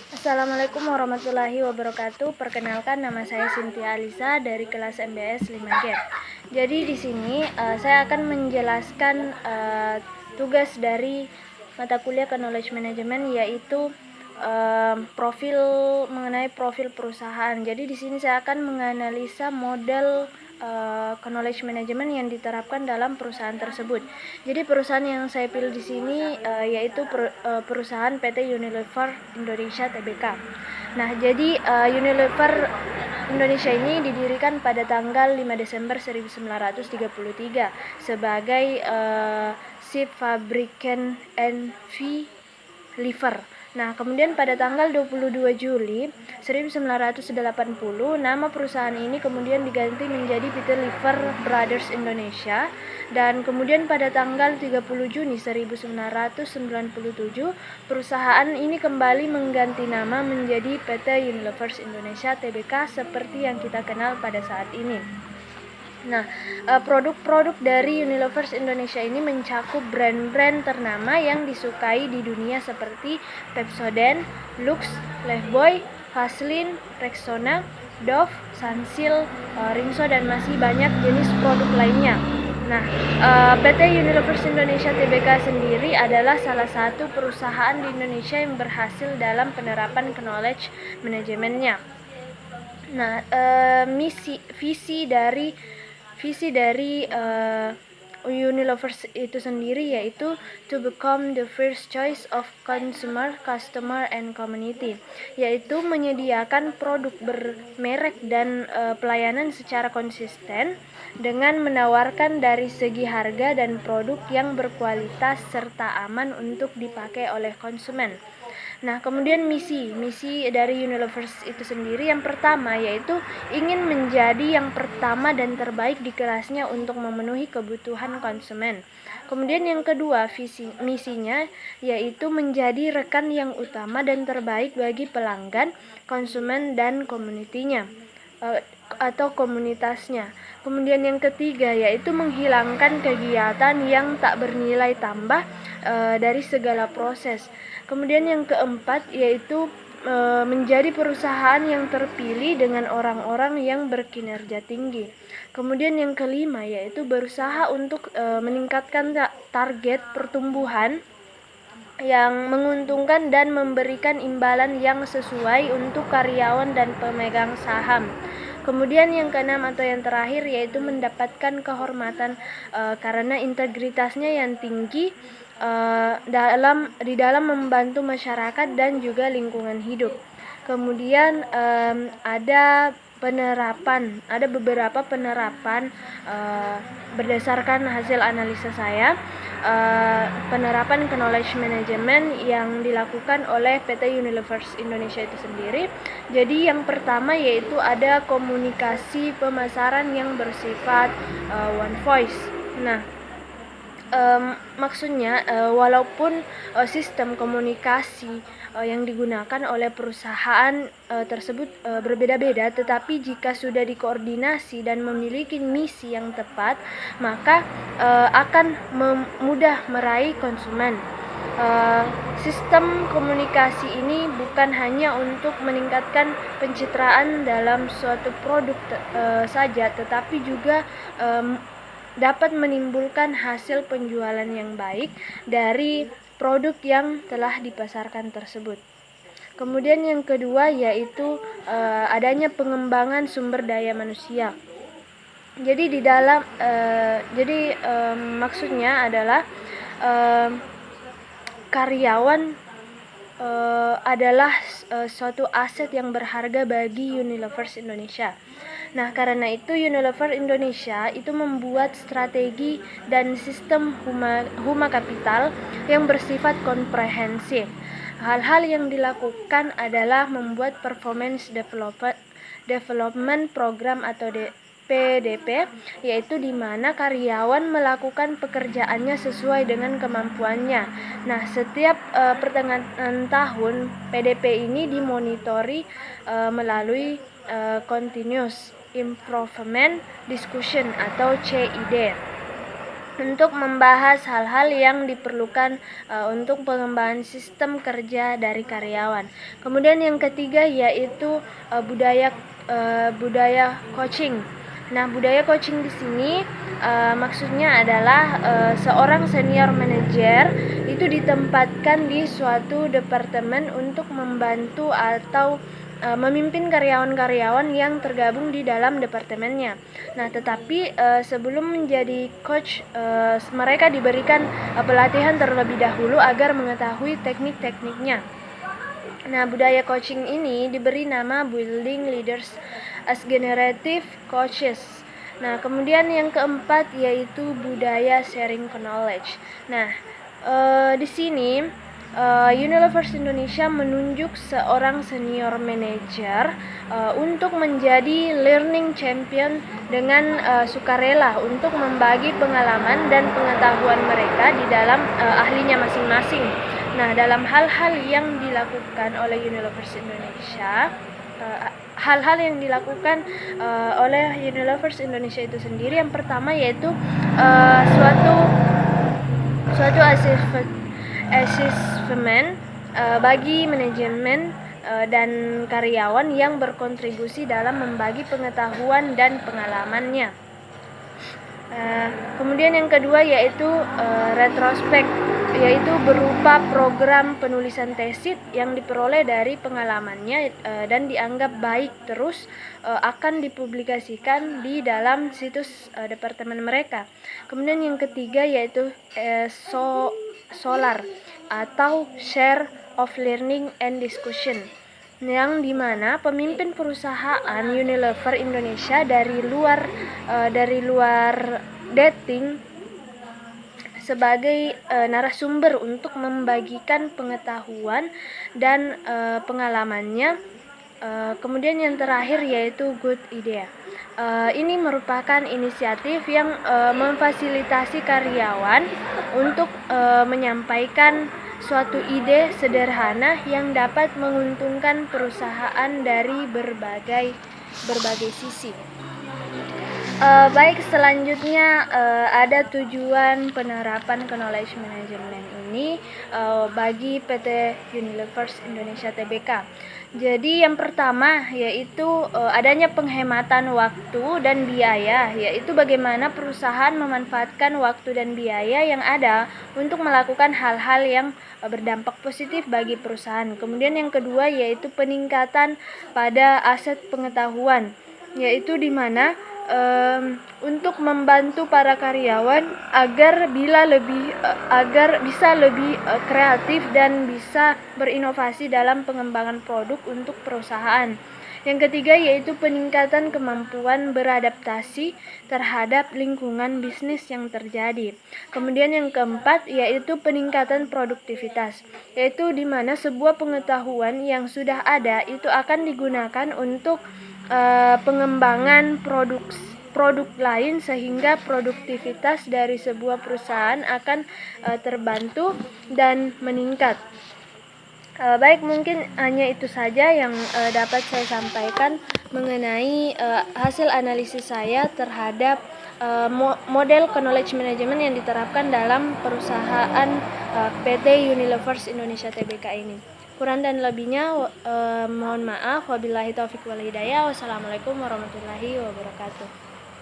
Assalamualaikum warahmatullahi wabarakatuh. Perkenalkan, nama saya Cynthia Alisa dari kelas MBS 5G. Jadi di sini saya akan menjelaskan tugas dari mata kuliah Knowledge Management, yaitu mengenai profil perusahaan. Jadi di sini saya akan menganalisa model knowledge management yang diterapkan dalam perusahaan tersebut. Jadi perusahaan yang saya pilih di sini yaitu perusahaan PT Unilever Indonesia Tbk. Nah, jadi Unilever Indonesia ini didirikan pada tanggal 5 Desember 1933 sebagai Chief Fabricant NV Liver. Nah, kemudian pada tanggal 22 Juli 1980, nama perusahaan ini kemudian diganti menjadi PT Liver Brothers Indonesia, dan kemudian pada tanggal 30 Juni 1997, perusahaan ini kembali mengganti nama menjadi PT Unilever Indonesia Tbk seperti yang kita kenal pada saat ini. Nah, produk-produk dari Unilever Indonesia ini mencakup brand-brand ternama yang disukai di dunia seperti Pepsodent, Lux, Lifebuoy, Vaseline, Rexona, Dove, Sunsilk, Rinso, dan masih banyak jenis produk lainnya. Nah, PT Unilever Indonesia Tbk sendiri adalah salah satu perusahaan di Indonesia yang berhasil dalam penerapan knowledge manajemennya. Nah, visi dari Unilever itu sendiri yaitu to become the first choice of consumer, customer, and community, yaitu menyediakan produk bermerek dan pelayanan secara konsisten dengan menawarkan dari segi harga dan produk yang berkualitas serta aman untuk dipakai oleh konsumen. Nah, kemudian misi dari Unilever itu sendiri yang pertama yaitu ingin menjadi yang pertama dan terbaik di kelasnya untuk memenuhi kebutuhan konsumen. Kemudian yang kedua, misinya yaitu menjadi rekan yang utama dan terbaik bagi pelanggan, konsumen, dan komunitinya atau komunitasnya. Kemudian yang ketiga yaitu menghilangkan kegiatan yang tak bernilai tambah dari segala proses. Kemudian yang keempat yaitu menjadi perusahaan yang terpilih dengan orang-orang yang berkinerja tinggi. Kemudian yang kelima yaitu berusaha untuk meningkatkan target pertumbuhan yang menguntungkan dan memberikan imbalan yang sesuai untuk karyawan dan pemegang saham. Kemudian yang keenam atau yang terakhir yaitu mendapatkan kehormatan karena integritasnya yang tinggi di dalam membantu masyarakat dan juga lingkungan hidup. Kemudian ada beberapa penerapan berdasarkan hasil analisa saya, penerapan knowledge management yang dilakukan oleh PT Unilever Indonesia itu sendiri. Jadi yang pertama yaitu ada komunikasi pemasaran yang bersifat one voice. Nah, maksudnya walaupun sistem komunikasi yang digunakan oleh perusahaan tersebut berbeda-beda, tetapi jika sudah dikoordinasi dan memiliki misi yang tepat, maka akan mudah meraih konsumen. Sistem komunikasi ini bukan hanya untuk meningkatkan pencitraan dalam suatu produk saja, tetapi juga dapat menimbulkan hasil penjualan yang baik dari produk yang telah dipasarkan tersebut. Kemudian yang kedua yaitu adanya pengembangan sumber daya manusia. Jadi maksudnya adalah karyawan adalah suatu aset yang berharga bagi Unilever Indonesia. Nah, karena itu Unilever Indonesia itu membuat strategi dan sistem huma kapital yang bersifat komprehensif. Hal-hal yang dilakukan adalah membuat performance development program atau PDP, yaitu di mana karyawan melakukan pekerjaannya sesuai dengan kemampuannya. Nah, setiap pertengahan tahun PDP ini dimonitori melalui Continuous Improvement Discussion atau CID. untuk membahas hal-hal yang diperlukan untuk pengembangan sistem kerja dari karyawan. Kemudian yang ketiga yaitu budaya coaching. Nah, budaya coaching di sini maksudnya adalah seorang senior manager itu ditempatkan di suatu departemen untuk membantu atau memimpin karyawan-karyawan yang tergabung di dalam departemennya. Nah, tetapi sebelum menjadi coach, mereka diberikan pelatihan terlebih dahulu agar mengetahui teknik-tekniknya. Nah, budaya coaching ini diberi nama Building Leaders as Generative Coaches. Nah, kemudian yang keempat yaitu budaya sharing knowledge. Nah, di sini Unilever Indonesia menunjuk seorang senior manager untuk menjadi learning champion dengan sukarela untuk membagi pengalaman dan pengetahuan mereka di dalam ahlinya masing-masing. Nah, dalam hal-hal yang dilakukan oleh Unilever Indonesia, hal-hal yang dilakukan oleh Unilever Indonesia itu sendiri, yang pertama yaitu suatu asesmen bagi manajemen dan karyawan yang berkontribusi dalam membagi pengetahuan dan pengalamannya. Kemudian yang kedua yaitu retrospek, yaitu berupa program penulisan tesis yang diperoleh dari pengalamannya dan dianggap baik, terus akan dipublikasikan di dalam situs departemen mereka. Kemudian yang ketiga yaitu SOLAR atau Share of Learning and Discussion, yang dimana pemimpin perusahaan Unilever Indonesia dari luar dating sebagai narasumber untuk membagikan pengetahuan dan pengalamannya. Kemudian yang terakhir yaitu Good Idea. Ini merupakan inisiatif yang memfasilitasi karyawan untuk menyampaikan suatu ide sederhana yang dapat menguntungkan perusahaan dari berbagai sisi. Baik, selanjutnya ada tujuan penerapan knowledge management ini bagi PT Unilever Indonesia Tbk. Jadi yang pertama yaitu adanya penghematan waktu dan biaya, yaitu bagaimana perusahaan memanfaatkan waktu dan biaya yang ada untuk melakukan hal-hal yang berdampak positif bagi perusahaan. Kemudian yang kedua yaitu peningkatan pada aset pengetahuan, yaitu di mana untuk membantu para karyawan agar bisa lebih kreatif dan bisa berinovasi dalam pengembangan produk untuk perusahaan. Yang ketiga yaitu peningkatan kemampuan beradaptasi terhadap lingkungan bisnis yang terjadi. Kemudian yang keempat yaitu peningkatan produktivitas, yaitu di mana sebuah pengetahuan yang sudah ada itu akan digunakan untuk pengembangan produk lain sehingga produktivitas dari sebuah perusahaan akan terbantu dan meningkat. Baik, mungkin hanya itu saja yang dapat saya sampaikan mengenai hasil analisis saya terhadap model knowledge management yang diterapkan dalam perusahaan PT Unilever Indonesia Tbk ini. Kurang dan lebihnya mohon maaf. Wabillahi taufiq wal hidayah. Wassalamualaikum warahmatullahi wabarakatuh.